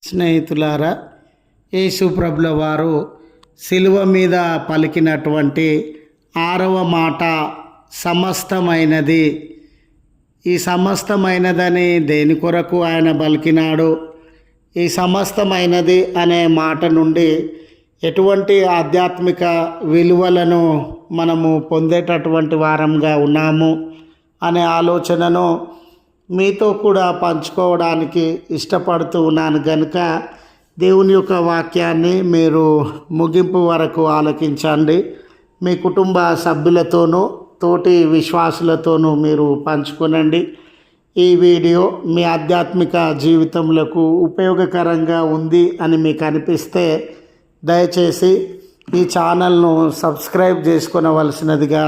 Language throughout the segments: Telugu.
స్నేహితులారా, యేసు ప్రభుల వారు శిలువ మీద పలికినటువంటి 6వ మాట సమస్తమైనది. ఈ సమస్తమైనదని దేని కొరకు ఆయన పలికినాడు? ఈ సమస్తమైనది అనే మాట నుండి ఎటువంటి ఆధ్యాత్మిక విలువలను మనము పొందేటటువంటి వారంగా ఉన్నాము అనే ఆలోచనను మీతో కూడా పంచుకోవడానికి ఇష్టపడుతూ ఉన్నాను కనుక దేవుని యొక్క వాక్యాన్ని మీరు ముగింపు వరకు ఆలకించండి. మీ కుటుంబ సభ్యులతోనూ తోటి విశ్వాసులతోనూ మీరు పంచుకోనండి. ఈ వీడియో మీ ఆధ్యాత్మిక జీవితములకు ఉపయోగకరంగా ఉంది అని మీకు అనిపిస్తే దయచేసి ఈ ఛానల్ను సబ్స్క్రైబ్ చేసుకొనవలసినదిగా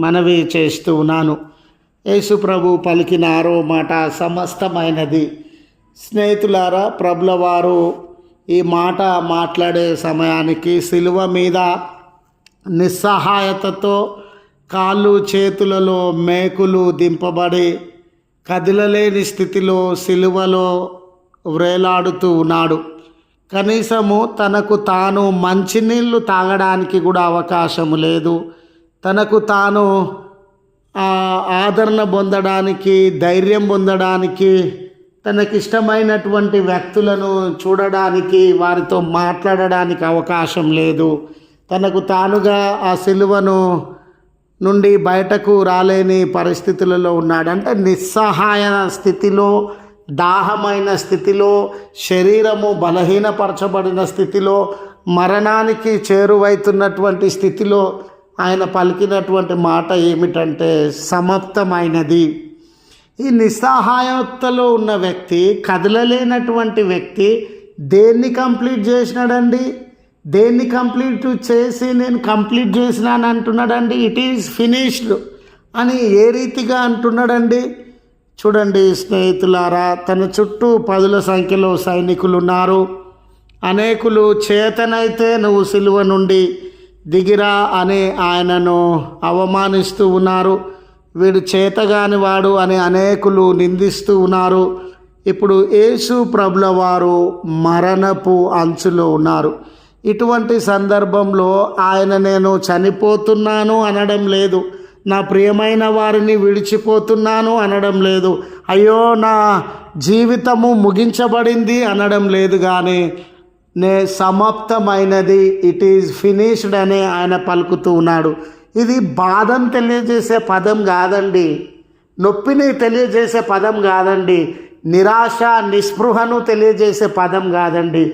మనవి చేస్తూ ఉన్నాను. యేసు ప్రభు పలికిన 6వ మాట సమస్తమైనది. స్నేహితులారా, ప్రభుల వారు ఈ మాట మాట్లాడే సమయానికి శిలువ మీద నిస్సహాయతతో కాళ్ళు చేతులలో మేకులు దింపబడి కదిలలేని స్థితిలో శిలువలో వ్రేలాడుతూ ఉన్నాడు. కనీసము తనకు తాను మంచినీళ్ళు తాగడానికి కూడా అవకాశము లేదు. తనకు తాను ఆదరణ పొందడానికి, ధైర్యం పొందడానికి, తనకిష్టమైనటువంటి వ్యక్తులను చూడడానికి, వారితో మాట్లాడడానికి అవకాశం లేదు. తనకు తానుగా ఆ సిలువను నుండి బయటకు రాలేని పరిస్థితులలో ఉన్నాడు. అంటే నిస్సహాయ స్థితిలో, దాహమైన స్థితిలో, శరీరము బలహీనపరచబడిన స్థితిలో, మరణానికి చేరువైతున్నటువంటి స్థితిలో ఆయన పలికినటువంటి మాట ఏమిటంటే సమాప్తమైనది. ఈ నిస్సహాయతలో ఉన్న వ్యక్తి, కదలలేనటువంటి వ్యక్తి దేన్ని కంప్లీట్ చేసినాడండి? దేన్ని కంప్లీట్ చేసి నేను కంప్లీట్ చేసినాను అంటున్నాడండి? ఇట్ ఈజ్ ఫినిష్డ్ అని ఏ రీతిగా అంటున్నాడండి? చూడండి స్నేహితులారా, తన చుట్టూ 10ల సంఖ్యలో సైనికులు ఉన్నారు. అనేకులు చేతనైతే నువ్వు సిలువ నుండి దిగిరా అని ఆయనను అవమానిస్తూ ఉన్నారు. వీడు చేతగాని వాడు అని అనేకులు నిందిస్తూ ఉన్నారు. ఇప్పుడు యేసు ప్రభుల వారు మరణపు అంచులో ఉన్నారు. ఇటువంటి సందర్భంలో ఆయన నేను చనిపోతున్నాను అనడం లేదు. నా ప్రియమైన వారిని విడిచిపోతున్నాను అనడం లేదు. అయ్యో నా జీవితము ముగించబడింది అనడం లేదు. కానీ సమాప్తమైనది, ఇట్ ఈజ్ ఫినిష్డ్ అని ఆయన పలుకుతూ ఉన్నాడు. ఇది బాధను తెలియజేసే పదం కాదండి. నొప్పిని తెలియజేసే పదం కాదండి. నిరాశ, నిస్పృహను తెలియజేసే పదం కాదండి.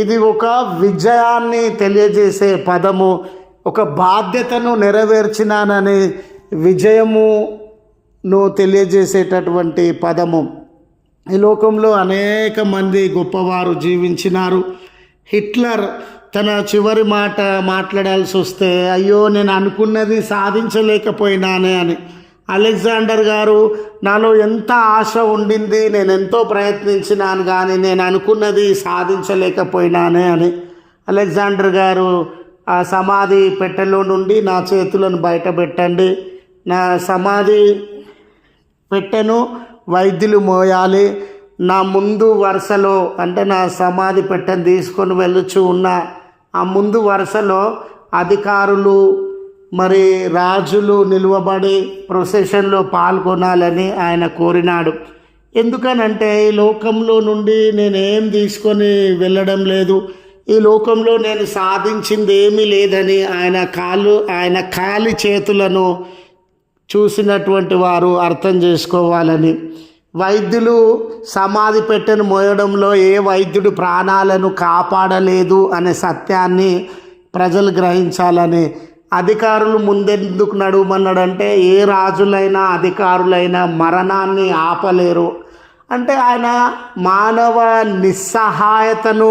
ఇది ఒక విజయాన్ని తెలియజేసే పదము. ఒక బాధ్యతను నెరవేర్చినానని విజయమును తెలియజేసేటటువంటి పదము. ఈ లోకంలో అనేక మంది గొప్పవారు జీవించినారు. హిట్లర్ తన చివరి మాట మాట్లాడాల్సి వస్తే అయ్యో నేను అనుకున్నది సాధించలేకపోయినానే అని. అలెగ్జాండర్ గారు నాలో ఎంత ఆశ ఉండింది, నేను ఎంతో ప్రయత్నించినాను కానీ నేను అనుకున్నది సాధించలేకపోయినానే అని. అలెగ్జాండర్ గారు ఆ సమాధి పెట్టెలో నుండి నా చేతులను బయట పెట్టండి, నా సమాధి పెట్టెను వైద్యులు మోయాలి, నా ముందు వరుసలో అంటే నా సమాధి పెట్టెను తీసుకొని వెళ్ళుచు ఉన్న ఆ ముందు వరుసలో అధికారులు మరి రాజులు నిలువబడి ప్రొసెషన్లో పాల్గొనాలని ఆయన కోరినాడు. ఎందుకనంటే ఈ లోకంలో నుండి నేనేం తీసుకొని వెళ్ళడం లేదు, ఈ లోకంలో నేను సాధించింది ఏమీ లేదని ఆయన ఖాళీ చేతులను చూసినటువంటి వారు అర్థం చేసుకోవాలని. వైద్యులు సమాధి పెట్టెను మోయడంలో ఏ వైద్యుడు ప్రాణాలను కాపాడలేదు అనే సత్యాన్ని ప్రజలు గ్రహించాలని. అధికారులు ముందెందుకు నడుమన్నాడంటే ఏ రాజులైనా అధికారులైనా మరణాన్ని ఆపలేరు. అంటే ఆయన మానవ నిస్సహాయతను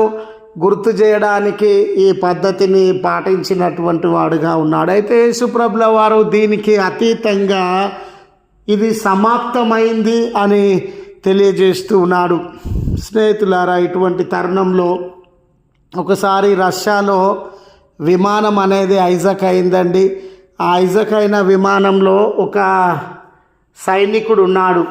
గుర్తు చేయడానికి ఈ పద్ధతిని పాటించినటువంటి వాడుగా ఉన్నాడు. అయితే యేసుప్రభుల వారు దీనికి అతీతంగా ఇది సమాప్తమైంది అని తెలియజేస్తూ ఉన్నాడు. స్నేహితులారా, ఇటువంటి తరుణంలో ఒకసారి రష్యాలో విమానం అనేది హైజాక్ అయిందండి. ఆ హైజాక్ అయిన విమానంలో ఒక సైనికుడు ఉన్నాడు.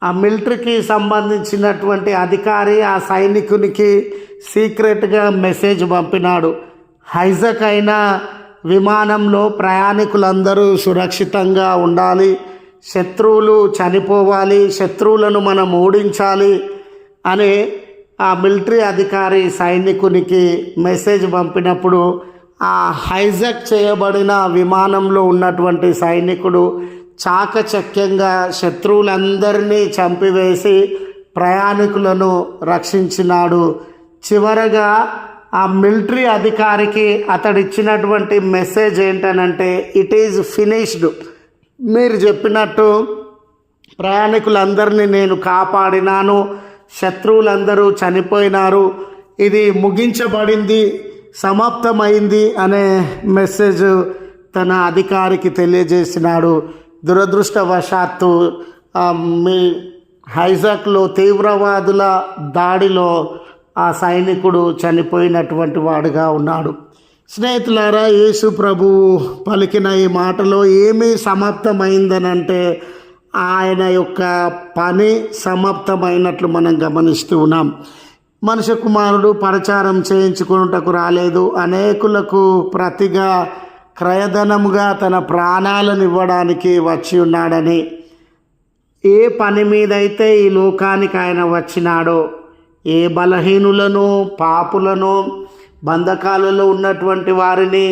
ఆ మిలిటరీకి సంబంధించినటువంటి అధికారి ఆ సైనికునికి సీక్రెట్గా మెసేజ్ పంపినాడు. హైజాక్ అయిన విమానంలో ప్రయాణికులందరూ సురక్షితంగా ఉండాలి, శత్రువులు చనిపోవాలి, శత్రువులను మనం ఓడించాలి అని ఆ మిలిటరీ అధికారి సైనికునికి మెసేజ్ పంపినప్పుడు ఆ హైజాక్ చేయబడిన విమానంలో ఉన్నటువంటి సైనికుడు చాకచక్యంగా శత్రువులందరినీ చంపివేసి ప్రయాణికులను రక్షించినాడు. చివరగా ఆ మిలిటరీ అధికారికి అతడిచ్చినటువంటి మెసేజ్ ఏంటనంటే, ఇట్ ఈజ్ ఫినిష్డ్. మీరు చెప్పినట్టు ప్రయాణికులందరినీ నేను కాపాడినాను, శత్రువులందరూ చనిపోయినారు, ఇది ముగించబడింది, సమాప్తమైంది అనే మెసేజ్ తన అధికారికి తెలియజేసినాడు. దురదృష్టవశాత్తు మీ హైజాక్లో తీవ్రవాదుల దాడిలో ఆ సైనికుడు చనిపోయినటువంటి వాడుగా ఉన్నాడు. స్నేహితులారా, యేసు ప్రభువు పలికిన ఈ మాటలో ఏమీ సమాప్తమైందనంటే ఆయన యొక్క పని సమాప్తమైనట్లు మనం గమనిస్తూ ఉన్నాం. మనుష్య కుమారుడు పరచారం చేయించుకున్నటకు రాలేదు, అనేకులకు ప్రతిగా క్రయధనముగా తన ప్రాణాలను ఇవ్వడానికి వచ్చి ఉన్నాడని. ఏ పని మీదైతే ఈ లోకానికి ఆయన వచ్చినాడో, ఏ బలహీనులను, పాపులను, బంధకాలలో ఉన్నటువంటి వారిని,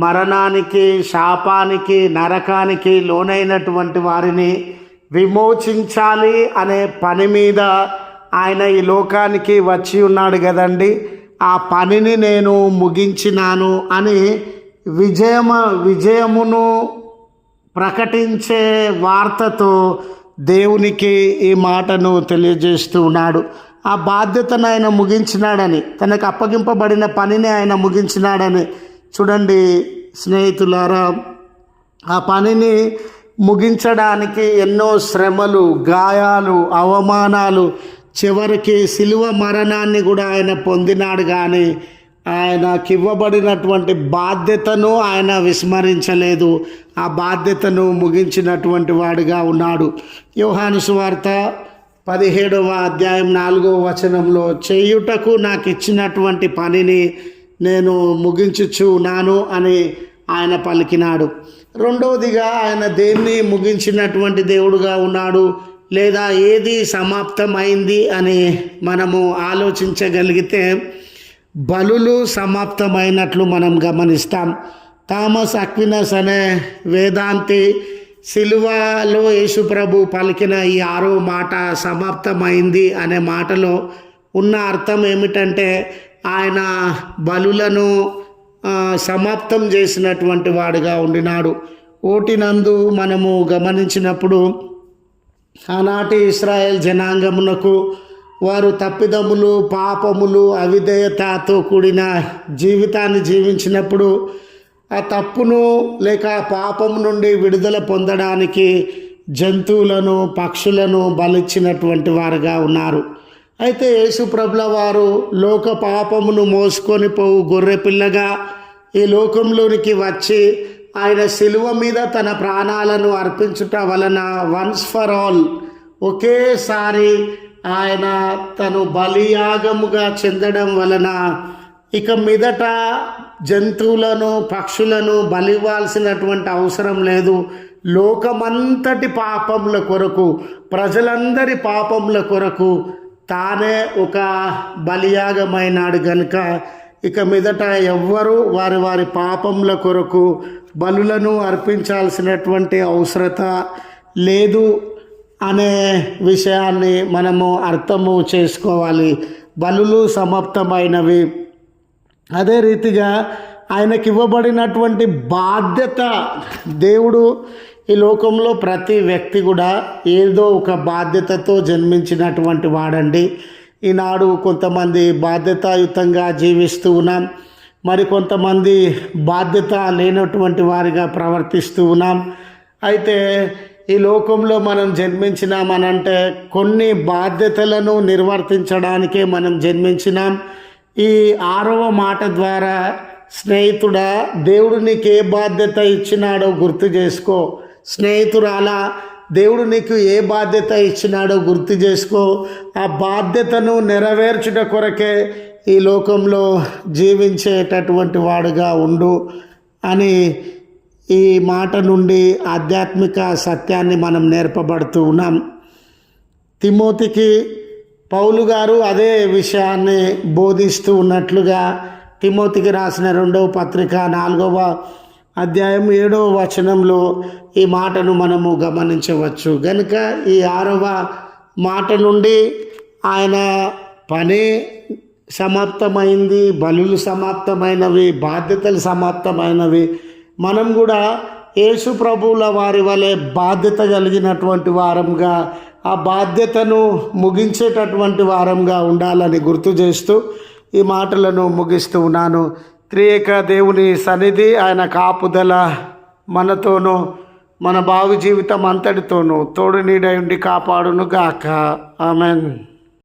మరణానికి, శాపానికి, నరకానికి లోనైనటువంటి వారిని విమోచించాలి అనే పని మీద ఆయన ఈ లోకానికి వచ్చి ఉన్నాడు కదండి. ఆ పనిని నేను ముగించినాను అని విజయమును ప్రకటించే వార్తతో దేవునికి ఈ మాటను తెలియజేస్తూ ఉన్నాడు. ఆ బాధ్యతను ఆయన ముగించినాడని, తనకు అప్పగింపబడిన పనిని ఆయన ముగించినాడని. చూడండి స్నేహితులారా, ఆ పనిని ముగించడానికి ఎన్నో శ్రమలు, గాయాలు, అవమానాలు, చివరికి శిలువ మరణాన్ని కూడా ఆయన పొందినాడు. కానీ ఆయనకి ఇవ్వబడినటువంటి బాధ్యతను ఆయన విస్మరించలేదు. ఆ బాధ్యతను ముగించినటువంటి వాడుగా ఉన్నాడు. యోహాను సువార్త 17వ అధ్యాయం 4వ వచనంలో, చేయుటకు నాకు ఇచ్చినటువంటి పనిని నేను ముగించుచున్నాను అని ఆయన పలికినాడు. రెండవదిగా, ఆయన దేన్ని ముగించినటువంటి దేవుడుగా ఉన్నాడు, లేదా ఏది సమాప్తమైంది అని మనము ఆలోచించగలిగితే బలులు సమాప్తమైనట్లు మనం గమనిస్తాం. థామస్ అక్వినస్ అనే వేదాంతి సిలువలో యేసుప్రభు పలికిన ఈ 6వ మాట సమాప్తమైంది అనే మాటలో ఉన్న అర్థం ఏమిటంటే, ఆయన బలులను సమాప్తం చేసినటువంటి వాడుగా ఉండినాడు. ఓటినందు మనము గమనించినప్పుడు ఆనాటి ఇశ్రాయేల్ జనాంగమునకు వారు తప్పిదములు, పాపములు, అవిధేయతతో కూడిన జీవితాన్ని జీవించినప్పుడు ఆ తప్పును లేక పాపము నుండి విడుదల పొందడానికి జంతువులను, పక్షులను బలిచ్చినటువంటి వారుగా ఉన్నారు. అయితే యేసుప్రభుల వారు లోక పాపమును మోసుకొని పోవు గొర్రెపిల్లగా ఈ లోకంలోనికి వచ్చి ఆయన శిలువ మీద తన ప్రాణాలను అర్పించుట వలన వన్స్ ఫర్ ఆల్ ఒకేసారి ఆయన తను బలియాగముగా చెందడం వలన ఇక మీదట జంతువులను, పక్షులను బలివ్వాల్సినటువంటి అవసరం లేదు. లోకమంతటి పాపముల కొరకు, ప్రజలందరి పాపముల కొరకు తానే ఒక బలియాగమైనాడు గనుక ఇక మీదట ఎవ్వరూ వారి వారి పాపముల కొరకు బలులను అర్పించాల్సినటువంటి అవసరత లేదు అనే విషయాన్ని మనము అర్థము చేసుకోవాలి. బలులు సమాప్తమైనవి. అదే రీతిగా ఆయనకి ఇవ్వబడినటువంటి బాధ్యత, దేవుడు ఈ లోకంలో ప్రతి వ్యక్తి కూడా ఏదో ఒక బాధ్యతతో జన్మించినటువంటి వాడండి. ఈనాడు కొంతమంది బాధ్యతాయుతంగా జీవిస్తూ ఉన్నాం, మరి కొంతమంది బాధ్యత లేనటువంటి వారిగా ప్రవర్తిస్తూ ఉన్నాం. అయితే ఈ లోకంలో మనం జన్మించినామనంటే కొన్ని బాధ్యతలను నిర్వర్తించడానికే మనం జన్మించినాం. ఈ 6వ మాట ద్వారా స్నేహితుడా, దేవుడు నీకు ఏ బాధ్యత ఇచ్చినాడో గుర్తు చేసుకో. స్నేహితురాలా, దేవుడు నీకు ఏ బాధ్యత ఇచ్చినాడో గుర్తు చేసుకో. ఆ బాధ్యతను నెరవేర్చుట కొరకే ఈ లోకంలో జీవించేటటువంటి వాడుగా ఉండు అని ఈ మాట నుండి ఆధ్యాత్మిక సత్యాన్ని మనం నేర్పబడుతూ ఉన్నాం. తిమోతికి పౌలు గారు అదే విషయాన్ని బోధిస్తూ ఉన్నట్లుగా తిమోతికి రాసిన 2వ పత్రిక 4వ అధ్యాయం 7వ వచనంలో ఈ మాటను మనము గమనించవచ్చు. కనుక ఈ 6వ మాట నుండి ఆయన పని సమాప్తమైంది, బలులు సమాప్తమైనవి, బాధ్యతలు సమాప్తమైనవి. మనం కూడా యేసు ప్రభువుల వారి వలె బాధ్యత కలిగినటువంటి వారంగా, ఆ బాధ్యతను ముగించేటటువంటి వారంగా ఉండాలని గుర్తు చేస్తూ ఈ మాటలను ముగిస్తూ ఉన్నాను. త్రియేక దేవుని సన్నిధి, ఆయన కాపుదల మనతోనూ మన భావి జీవితం అంతటితోనూ తోడు నీడై ఉండి కాపాడును గాక. ఆమెన్.